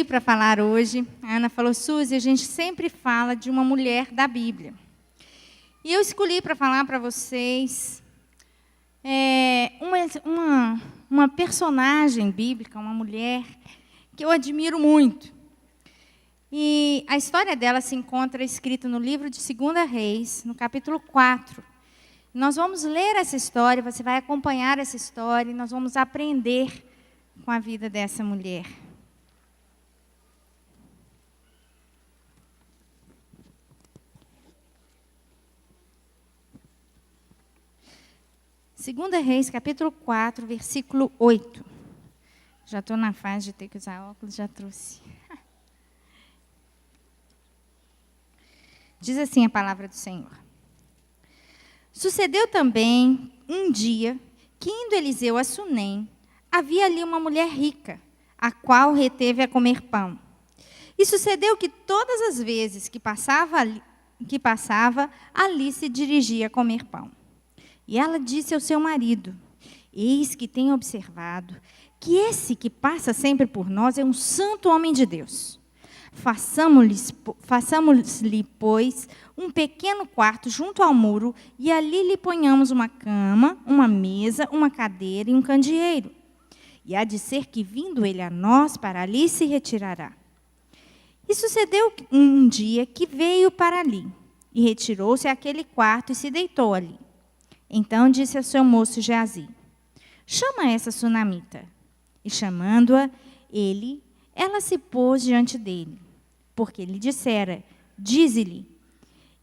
escolhi para falar hoje, a Ana falou, Suzy, a gente sempre fala de uma mulher da Bíblia. E eu escolhi para falar para vocês uma personagem bíblica, uma mulher que eu admiro muito. E a história dela se encontra escrita no livro de 2 Reis, no capítulo 4. Nós vamos ler essa história, você vai acompanhar essa história, e nós vamos aprender com a vida dessa mulher. Segunda Reis, capítulo 4, versículo 8. Já estou na fase de ter que usar óculos, já trouxe. Diz assim a palavra do Senhor. Sucedeu também um dia que, indo Eliseu a Sunem, havia ali uma mulher rica, a qual reteve a comer pão. E sucedeu que todas as vezes que passava, ali se dirigia a comer pão. E ela disse ao seu marido, eis que tenho observado que esse que passa sempre por nós é um santo homem de Deus. Façamos-lhe, pois, um pequeno quarto junto ao muro, e ali lhe ponhamos uma cama, uma mesa, uma cadeira e um candeeiro. E há de ser que, vindo ele a nós, para ali se retirará. E sucedeu um dia que veio para ali, e retirou-se àquele quarto e se deitou ali. Então disse ao seu moço Geazi, chama essa sunamita. E chamando-a, ela se pôs diante dele, porque lhe dissera, dize-lhe,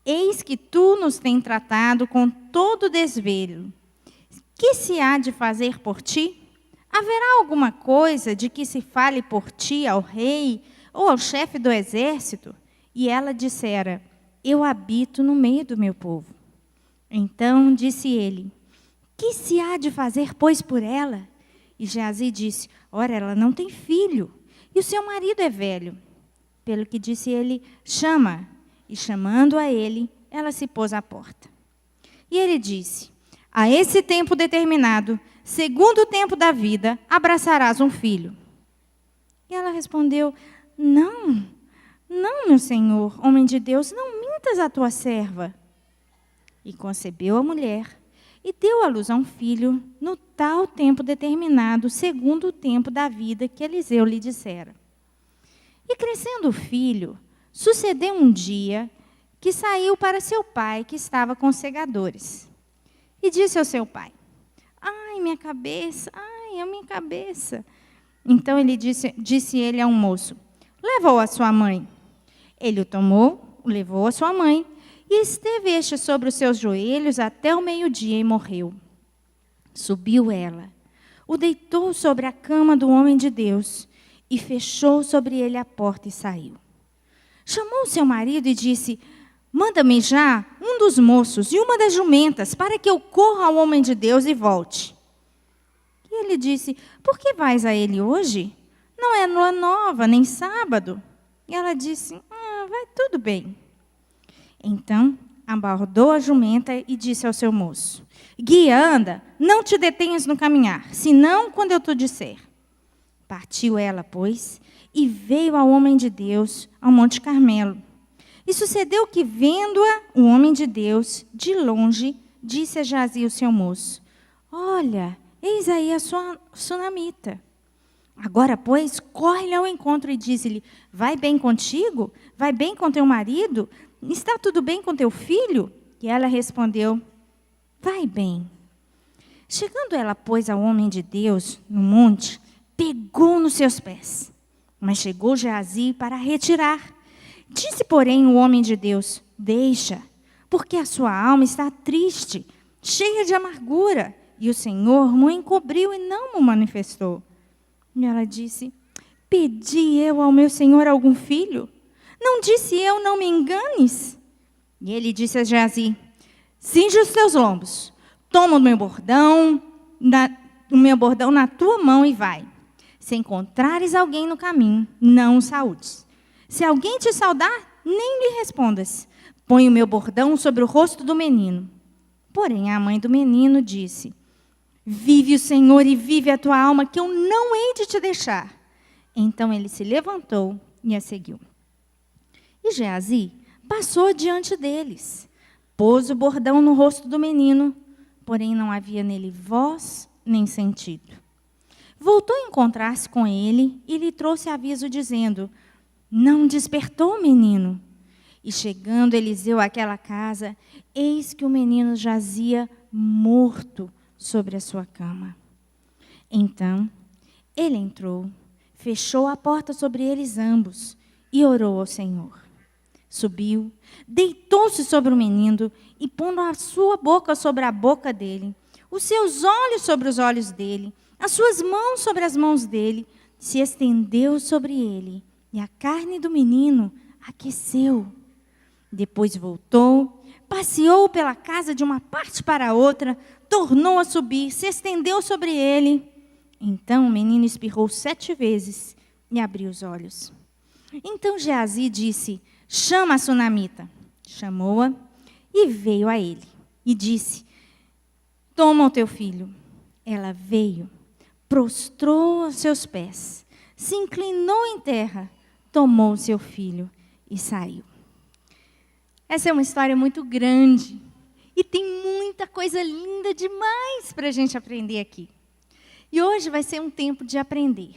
eis que tu nos tens tratado com todo desvelo. Que se há de fazer por ti? Haverá alguma coisa de que se fale por ti ao rei ou ao chefe do exército? E ela dissera, eu habito no meio do meu povo. Então disse ele, que se há de fazer, pois, por ela? E Geazi disse, ora, ela não tem filho, e o seu marido é velho. Pelo que disse ele, chama. E chamando a ele, ela se pôs à porta. E ele disse, a esse tempo determinado, segundo o tempo da vida, abraçarás um filho. E ela respondeu, não, meu senhor, homem de Deus, não mintas a tua serva. E concebeu a mulher, e deu à luz a um filho, no tal tempo determinado, segundo o tempo da vida que Eliseu lhe dissera. E crescendo o filho, sucedeu um dia que saiu para seu pai, que estava com segadores. E disse ao seu pai, ai, minha cabeça, ai, a minha cabeça. Então disse ele a um moço, leva-o à sua mãe. Ele o tomou, o levou à sua mãe, e esteve este sobre os seus joelhos até o meio-dia e morreu. Subiu ela, o deitou sobre a cama do homem de Deus, e fechou sobre ele a porta e saiu. Chamou seu marido e disse, manda-me já um dos moços e uma das jumentas, para que eu corra ao homem de Deus e volte. E ele disse, por que vais a ele hoje? Não é lua nova, nem sábado. E ela disse, vai tudo bem. Então, abordou a jumenta e disse ao seu moço, guia, anda, não te detenhas no caminhar, senão quando eu te disser. Partiu ela, pois, e veio ao homem de Deus, ao Monte Carmelo. E sucedeu que, vendo-a, o homem de Deus, de longe, disse a Geazi, o seu moço, olha, eis aí a sua sunamita. Agora, pois, corre-lhe ao encontro e diz-lhe, vai bem contigo? Vai bem com teu marido? Está tudo bem com teu filho? E ela respondeu, vai bem. Chegando ela, pois, ao homem de Deus, no monte, pegou nos seus pés. Mas chegou Geazi para retirar. Disse, porém, o homem de Deus, deixa, porque a sua alma está triste, cheia de amargura, e o Senhor o encobriu e não o manifestou. E ela disse, pedi eu ao meu Senhor algum filho? Não disse eu, não me enganes? E ele disse a Geazi, cinge os teus lombos, toma o meu bordão na tua mão e vai. Se encontrares alguém no caminho, não o saúdes. Se alguém te saudar, nem lhe respondas. Põe o meu bordão sobre o rosto do menino. Porém, a mãe do menino disse, vive o Senhor e vive a tua alma, que eu não hei de te deixar. Então ele se levantou e a seguiu. E Geazi passou diante deles, pôs o bordão no rosto do menino, porém não havia nele voz nem sentido. Voltou a encontrar-se com ele e lhe trouxe aviso, dizendo: não despertou o menino. E chegando Eliseu àquela casa, eis que o menino jazia morto sobre a sua cama. Então ele entrou, fechou a porta sobre eles ambos e orou ao Senhor. Subiu, deitou-se sobre o menino e, pondo a sua boca sobre a boca dele, os seus olhos sobre os olhos dele, as suas mãos sobre as mãos dele, se estendeu sobre ele, e a carne do menino aqueceu. Depois voltou, passeou pela casa de uma parte para a outra, tornou a subir, se estendeu sobre ele. Então o menino espirrou 7 vezes e abriu os olhos. Então Geazi disse: chama a sunamita. Chamou-a e veio a ele. E disse: toma o teu filho. Ela veio, prostrou aos seus pés, se inclinou em terra, tomou o seu filho e saiu. Essa é uma história muito grande e tem muita coisa linda demais para a gente aprender aqui. E hoje vai ser um tempo de aprender.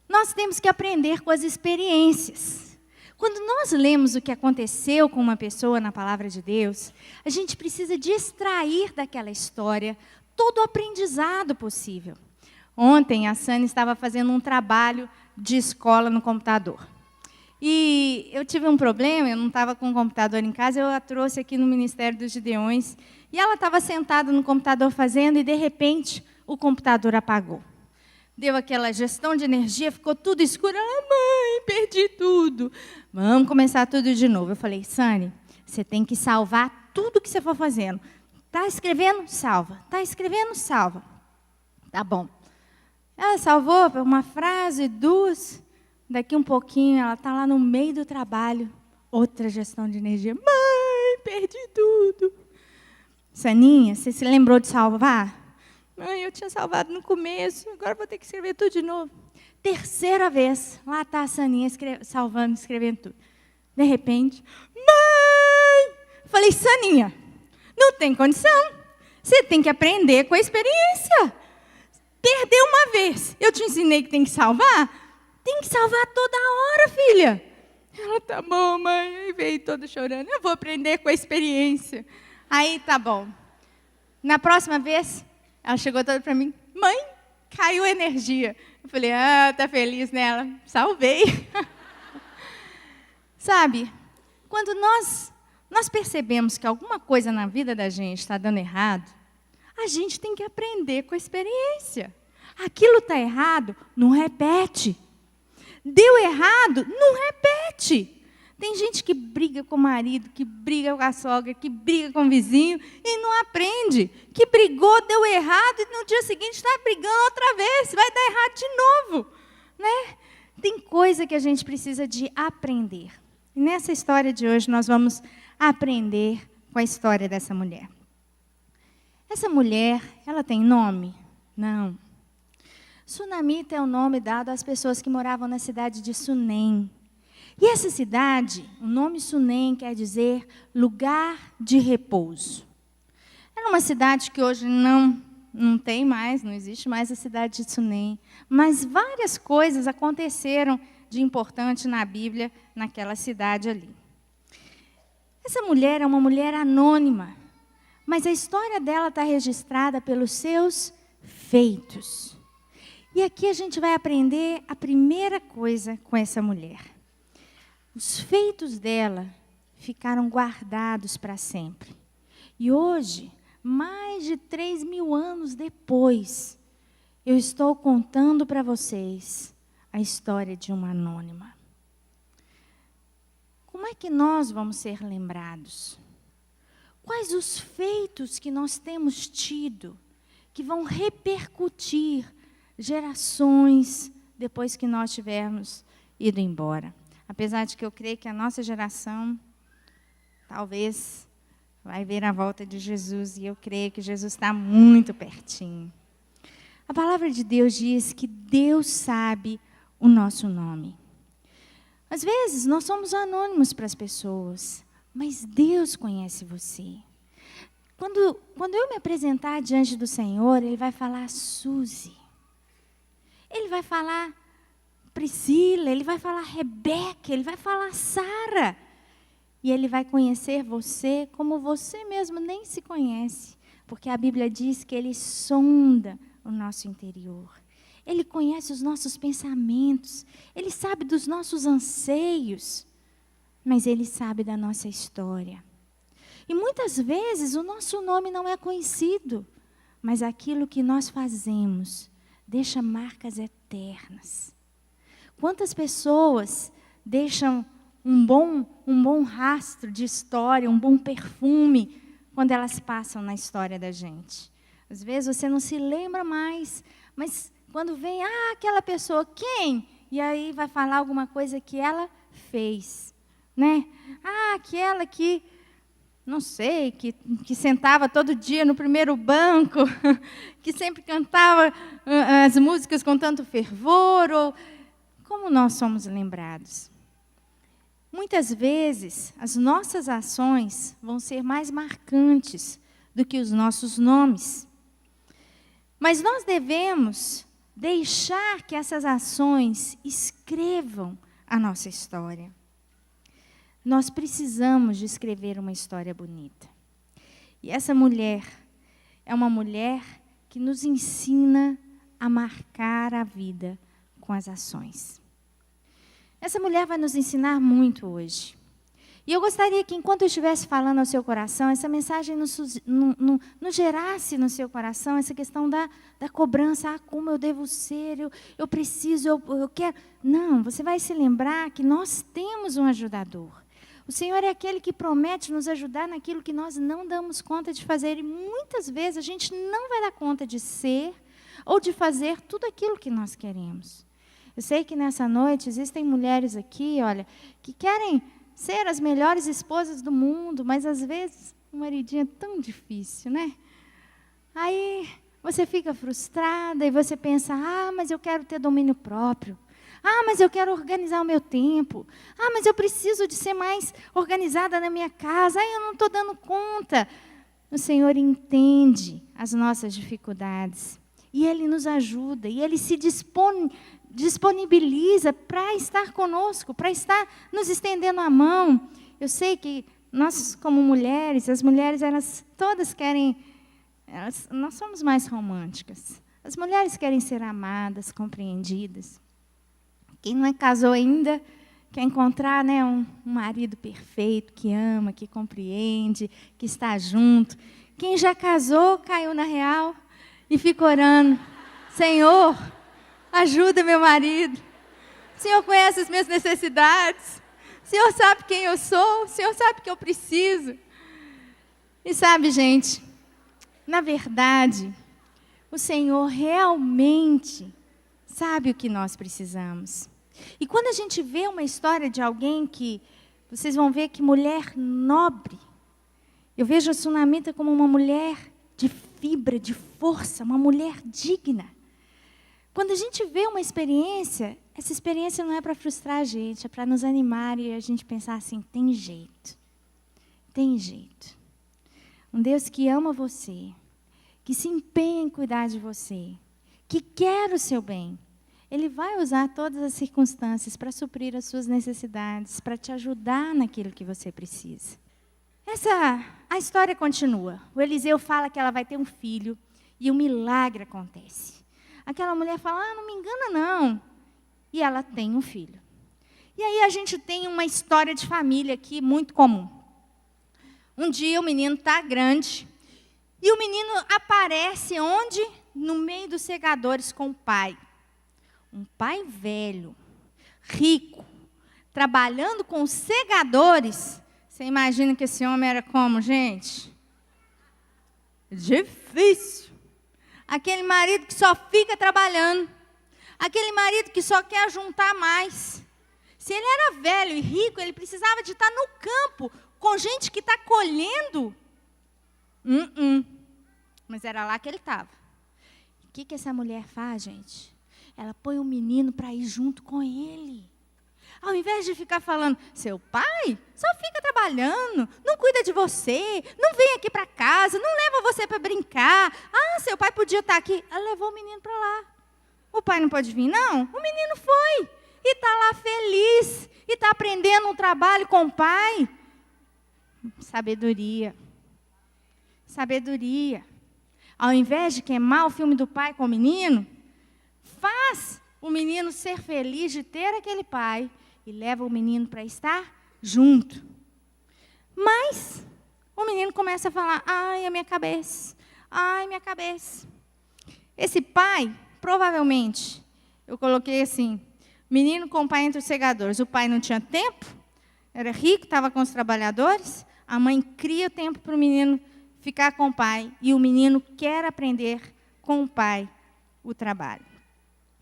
Nós temos que aprender com as experiências. Quando nós lemos o que aconteceu com uma pessoa na palavra de Deus, a gente precisa de extrair daquela história todo o aprendizado possível. Ontem a Sani estava fazendo um trabalho de escola no computador. E eu tive um problema, eu não estava com o computador em casa, eu a trouxe aqui no Ministério dos Gideões, e ela estava sentada no computador fazendo, e de repente o computador apagou. Deu aquela gestão de energia, ficou tudo escuro. Mãe, perdi tudo. Vamos começar tudo de novo. Eu falei: Sani, você tem que salvar tudo que você for fazendo. Está escrevendo? Salva. Está escrevendo? Salva. Tá bom. Ela salvou uma frase, 2. Daqui um pouquinho, ela está lá no meio do trabalho. Outra gestão de energia. Mãe, perdi tudo. Saninha, você se lembrou de salvar? Mãe, eu tinha salvado no começo, agora vou ter que escrever tudo de novo. 3ª vez, lá está a Saninha salvando, escrevendo tudo. De repente, mãe! Falei: Saninha, não tem condição. Você tem que aprender com a experiência. Perdeu uma vez, eu te ensinei que tem que salvar? Tem que salvar toda hora, filha. Ela: tá bom, mãe. Aí veio toda chorando. Eu vou aprender com a experiência. Aí, tá bom. Na próxima vez, ela chegou toda para mim: mãe, caiu a energia. Eu falei: tá feliz nela? Salvei. Sabe, quando nós percebemos que alguma coisa na vida da gente está dando errado, a gente tem que aprender com a experiência. Aquilo está errado, não repete. Deu errado, não repete. Tem gente que briga com o marido, que briga com a sogra, que briga com o vizinho e não aprende. Que brigou, deu errado e no dia seguinte está brigando outra vez. Vai dar errado de novo. Né? Tem coisa que a gente precisa de aprender. E nessa história de hoje nós vamos aprender com a história dessa mulher. Essa mulher, ela tem nome? Não. Sunamita é o nome dado às pessoas que moravam na cidade de Sunem. E essa cidade, o nome Sunem quer dizer lugar de repouso. Era uma cidade que hoje não tem mais, não existe mais a cidade de Sunem. Mas várias coisas aconteceram de importante na Bíblia, naquela cidade ali. Essa mulher é uma mulher anônima, mas a história dela está registrada pelos seus feitos. E aqui a gente vai aprender a primeira coisa com essa mulher. Os feitos dela ficaram guardados para sempre. E hoje, mais de 3.000 anos depois, eu estou contando para vocês a história de uma anônima. Como é que nós vamos ser lembrados? Quais os feitos que nós temos tido que vão repercutir gerações depois que nós tivermos ido embora? Apesar de que eu creio que a nossa geração talvez vai ver a volta de Jesus, e eu creio que Jesus está muito pertinho. A palavra de Deus diz que Deus sabe o nosso nome. Às vezes, nós somos anônimos para as pessoas, mas Deus conhece você. Quando eu me apresentar diante do Senhor, Ele vai falar Suzy. Ele vai falar Priscila, Ele vai falar Rebeca, Ele vai falar Sara. E Ele vai conhecer você como você mesmo nem se conhece. Porque a Bíblia diz que Ele sonda o nosso interior. Ele conhece os nossos pensamentos. Ele sabe dos nossos anseios. Mas Ele sabe da nossa história. E muitas vezes o nosso nome não é conhecido. Mas aquilo que nós fazemos deixa marcas eternas. Quantas pessoas deixam um bom rastro de história, um bom perfume, quando elas passam na história da gente. Às vezes você não se lembra mais, mas quando vem, aquela pessoa, quem? E aí vai falar alguma coisa que ela fez, né? Aquela que, não sei, que sentava todo dia no primeiro banco, que sempre cantava as músicas com tanto fervor, ou como nós somos lembrados. Muitas vezes, as nossas ações vão ser mais marcantes do que os nossos nomes. Mas nós devemos deixar que essas ações escrevam a nossa história. Nós precisamos de escrever uma história bonita. E essa mulher é uma mulher que nos ensina a marcar a vida com as ações. Essa mulher vai nos ensinar muito hoje. E eu gostaria que, enquanto eu estivesse falando ao seu coração, essa mensagem não gerasse no seu coração essa questão da cobrança. Como eu devo ser, eu preciso, eu quero. Não, você vai se lembrar que nós temos um ajudador. O Senhor é aquele que promete nos ajudar naquilo que nós não damos conta de fazer. E muitas vezes a gente não vai dar conta de ser ou de fazer tudo aquilo que nós queremos. Eu sei que nessa noite existem mulheres aqui, olha, que querem ser as melhores esposas do mundo, mas às vezes o maridinho é tão difícil, né? Aí você fica frustrada e você pensa, mas eu quero ter domínio próprio. Mas eu quero organizar o meu tempo. Mas eu preciso de ser mais organizada na minha casa. Eu não estou dando conta. O Senhor entende as nossas dificuldades. E Ele nos ajuda. E Ele se disponibiliza para estar conosco, para estar nos estendendo a mão. Eu sei que nós, como mulheres, as mulheres, elas todas querem... nós somos mais românticas. As mulheres querem ser amadas, compreendidas. Quem não casou ainda quer encontrar, né, um marido perfeito, que ama, que compreende, que está junto. Quem já casou, caiu na real e fica orando. Senhor, ajuda meu marido. O Senhor conhece as minhas necessidades. O Senhor sabe quem eu sou. O Senhor sabe o que eu preciso. E sabe, gente, na verdade, o Senhor realmente sabe o que nós precisamos. E quando a gente vê uma história de alguém que, vocês vão ver que mulher nobre, eu vejo a Sunamita como uma mulher de fibra, de força, uma mulher digna. Quando a gente vê uma experiência, essa experiência não é para frustrar a gente, é para nos animar e a gente pensar assim, tem jeito. Tem jeito. Um Deus que ama você, que se empenha em cuidar de você, que quer o seu bem. Ele vai usar todas as circunstâncias para suprir as suas necessidades, para te ajudar naquilo que você precisa. A história continua. O Eliseu fala que ela vai ter um filho e um milagre acontece. Aquela mulher fala, não me engana não. E ela tem um filho. E aí a gente tem uma história de família aqui muito comum. Um dia o menino está grande e o menino aparece onde? No meio dos segadores com o pai. Um pai velho, rico, trabalhando com segadores. Você imagina que esse homem era como, gente? Difícil. Aquele marido que só fica trabalhando. Aquele marido que só quer juntar mais. Se ele era velho e rico, ele precisava de estar no campo, com gente que está colhendo. Mas era lá que ele estava. O que essa mulher faz, gente? ela põe o menino para ir junto com ele. Ao invés de ficar falando, seu pai só fica trabalhando, não cuida de você, não vem aqui para casa, não leva você para brincar. Ah, seu pai podia estar aqui. Ela levou o menino para lá. O pai não pode vir, não? O menino foi. E está lá feliz. E está aprendendo um trabalho com o pai. Sabedoria. Sabedoria. Ao invés de queimar o filme do pai com o menino, faz o menino ser feliz de ter aquele pai e leva o menino para estar junto. Mas o menino começa a falar, ai, a minha cabeça, ai, minha cabeça. Esse pai, provavelmente, eu coloquei assim, menino com o pai entre os segadores. O pai não tinha tempo, era rico, estava com os trabalhadores. A mãe cria tempo para o menino ficar com o pai. E o menino quer aprender com o pai o trabalho.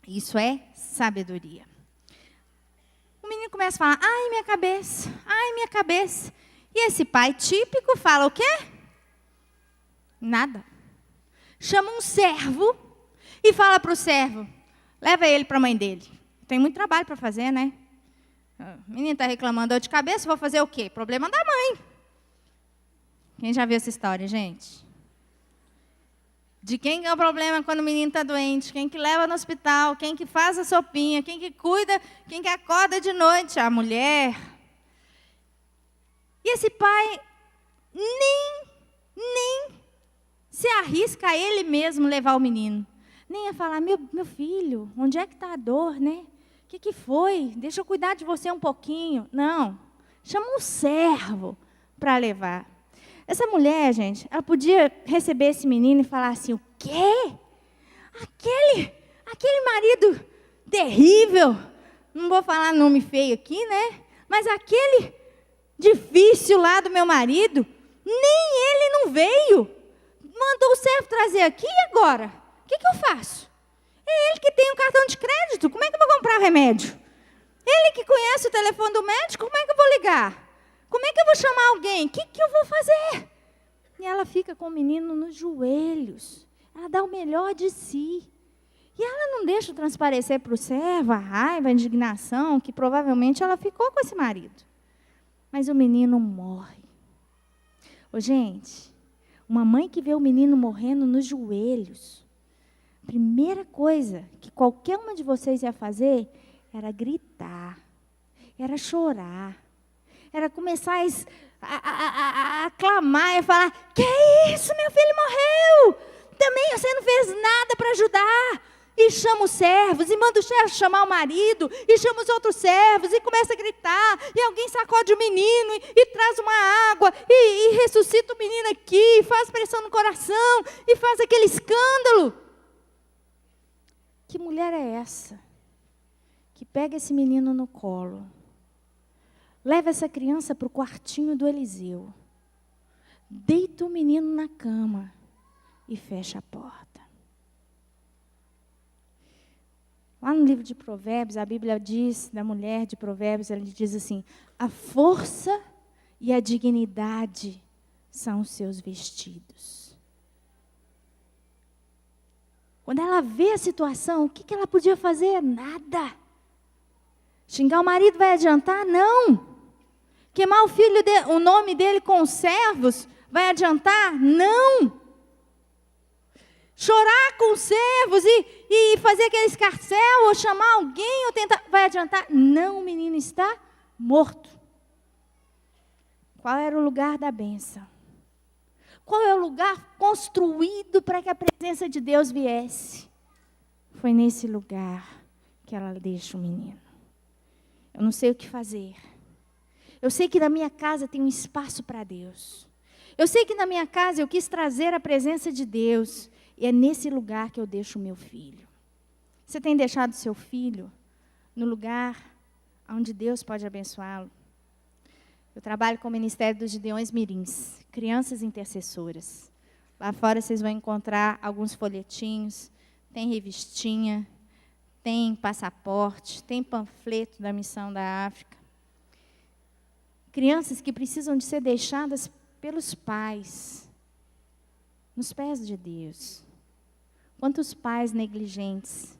Isso é sabedoria. O menino começa a falar, ai, minha cabeça, ai, minha cabeça. E esse pai típico fala o quê? Nada. Chama um servo e fala para o servo, leva ele para a mãe dele. Tem muito trabalho para fazer, né? O menino está reclamando dor de cabeça, vou fazer o quê? Problema da mãe. Quem já viu essa história, gente? De quem é o problema quando o menino está doente, quem que leva no hospital, quem que faz a sopinha, quem que cuida, quem que acorda de noite, a mulher. E esse pai nem se arrisca a ele mesmo levar o menino. Nem a falar, meu filho, onde é que está a dor, né? O que foi? Deixa eu cuidar de você um pouquinho. Não, chama um servo para levar. Essa mulher, gente, ela podia receber esse menino e falar assim, o quê? Aquele marido terrível, não vou falar nome feio aqui, né? Mas aquele difícil lá do meu marido, nem ele não veio. Mandou o servo trazer aqui e agora? O que eu faço? É ele que tem o cartão de crédito, como é que eu vou comprar remédio? Ele que conhece o telefone do médico, como é que eu vou ligar? Como é que eu vou chamar alguém? O que eu vou fazer? E ela fica com o menino nos joelhos. Ela dá o melhor de si. E ela não deixa transparecer para o servo a raiva, a indignação, que provavelmente ela ficou com esse marido. Mas o menino morre. Ô, gente, uma mãe que vê o menino morrendo nos joelhos, a primeira coisa que qualquer uma de vocês ia fazer era gritar, era chorar. Era começar a clamar e falar, que isso, meu filho morreu? Também você não fez nada para ajudar. E chama os servos, e manda o servo chamar o marido, e chama os outros servos, e começa a gritar, e alguém sacode o menino, e traz uma água, e ressuscita o menino aqui, faz pressão no coração, e faz aquele escândalo. Que mulher é essa? Que pega esse menino no colo, leva essa criança para o quartinho do Eliseu, deita o menino na cama e fecha a porta. Lá no livro de Provérbios, a Bíblia diz, da mulher de Provérbios, ela diz assim, a força e a dignidade são os seus vestidos. Quando ela vê a situação, o que ela podia fazer? Nada. Xingar o marido vai adiantar? Não. Queimar o nome dele com os servos vai adiantar? Não. Chorar com os servos e fazer aquele escarcéu, ou chamar alguém, ou tentar, vai adiantar? Não, o menino está morto. Qual era o lugar da bênção? Qual é o lugar construído para que a presença de Deus viesse? Foi nesse lugar que ela deixa o menino. Eu não sei o que fazer. Eu sei que na minha casa tem um espaço para Deus. Eu sei que na minha casa eu quis trazer a presença de Deus. E é nesse lugar que eu deixo o meu filho. Você tem deixado seu filho no lugar onde Deus pode abençoá-lo? Eu trabalho com o Ministério dos Gideões Mirins, crianças intercessoras. Lá fora vocês vão encontrar alguns folhetinhos, tem revistinha, tem passaporte, tem panfleto da Missão da África. Crianças que precisam de ser deixadas pelos pais, nos pés de Deus. Quantos pais negligentes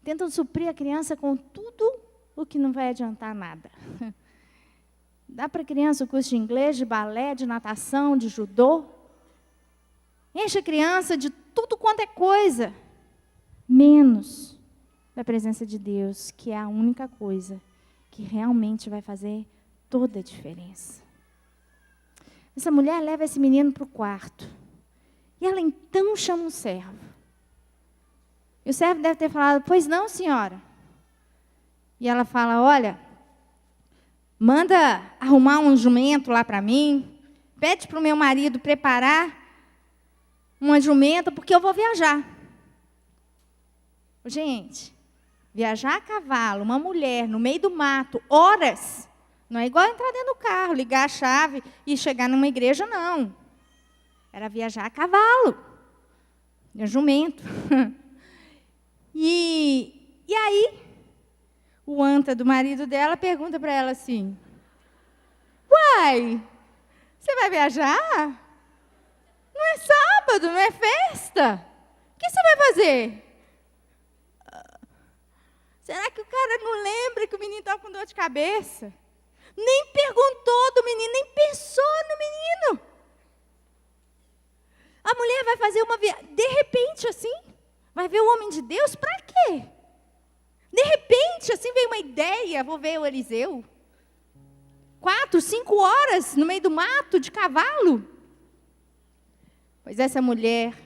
tentam suprir a criança com tudo o que não vai adiantar nada. Dá para a criança o curso de inglês, de balé, de natação, de judô. Enche a criança de tudo quanto é coisa, menos da presença de Deus, que é a única coisa que realmente vai fazer toda a diferença. Essa mulher leva esse menino para o quarto. E ela então chama um servo. E o servo deve ter falado, pois não, senhora. E ela fala, olha, manda arrumar um jumento lá para mim. Pede para o meu marido preparar uma jumenta, porque eu vou viajar. Gente, viajar a cavalo, uma mulher no meio do mato, horas, não é igual entrar dentro do carro, ligar a chave e chegar numa igreja, não. Era viajar a cavalo, a jumento. E aí, o anta do marido dela pergunta para ela assim, uai, você vai viajar? Não é sábado, não é festa? O que você vai fazer? Será que o cara não lembra que o menino estava com dor de cabeça? Nem perguntou do menino, nem pensou no menino. A mulher vai fazer uma viagem, de repente assim, vai ver o homem de Deus, para quê? De repente, assim, veio uma ideia, vou ver o Eliseu. 4, 5 horas no meio do mato, de cavalo. Pois essa mulher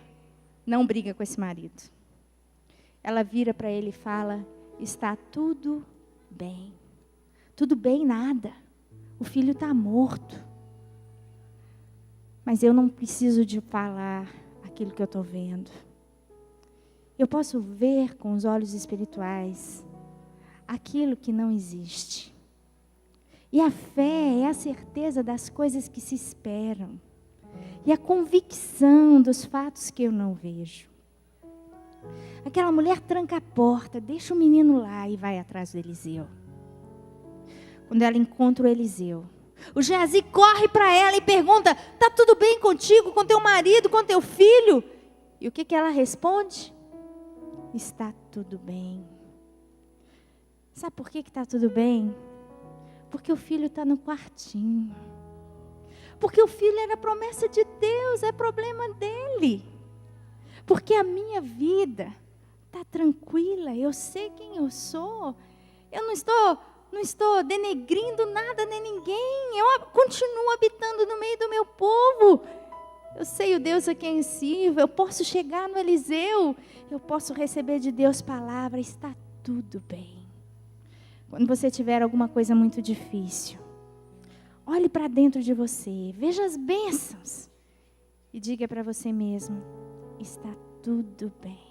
não briga com esse marido. Ela vira para ele e fala, está tudo bem. Tudo bem nada. O filho está morto. Mas eu não preciso de falar aquilo que eu estou vendo. Eu posso ver com os olhos espirituais aquilo que não existe. E a fé é a certeza das coisas que se esperam. E a convicção dos fatos que eu não vejo. Aquela mulher tranca a porta, deixa o menino lá e vai atrás do Eliseu. Quando ela encontra o Eliseu, o Geazi corre para ela e pergunta, está tudo bem contigo, com teu marido, com teu filho? E o que ela responde? Está tudo bem. Sabe por que está tudo bem? Porque o filho está no quartinho. Porque o filho era promessa de Deus, é problema dele. Porque a minha vida está tranquila, eu sei quem eu sou. Eu não estou denegrindo nada nem ninguém. Eu continuo habitando no meio do meu povo. Eu sei o Deus a quem sirvo. Eu posso chegar no Eliseu. Eu posso receber de Deus palavra. Está tudo bem. Quando você tiver alguma coisa muito difícil, olhe para dentro de você. Veja as bênçãos. E diga para você mesmo, está tudo bem.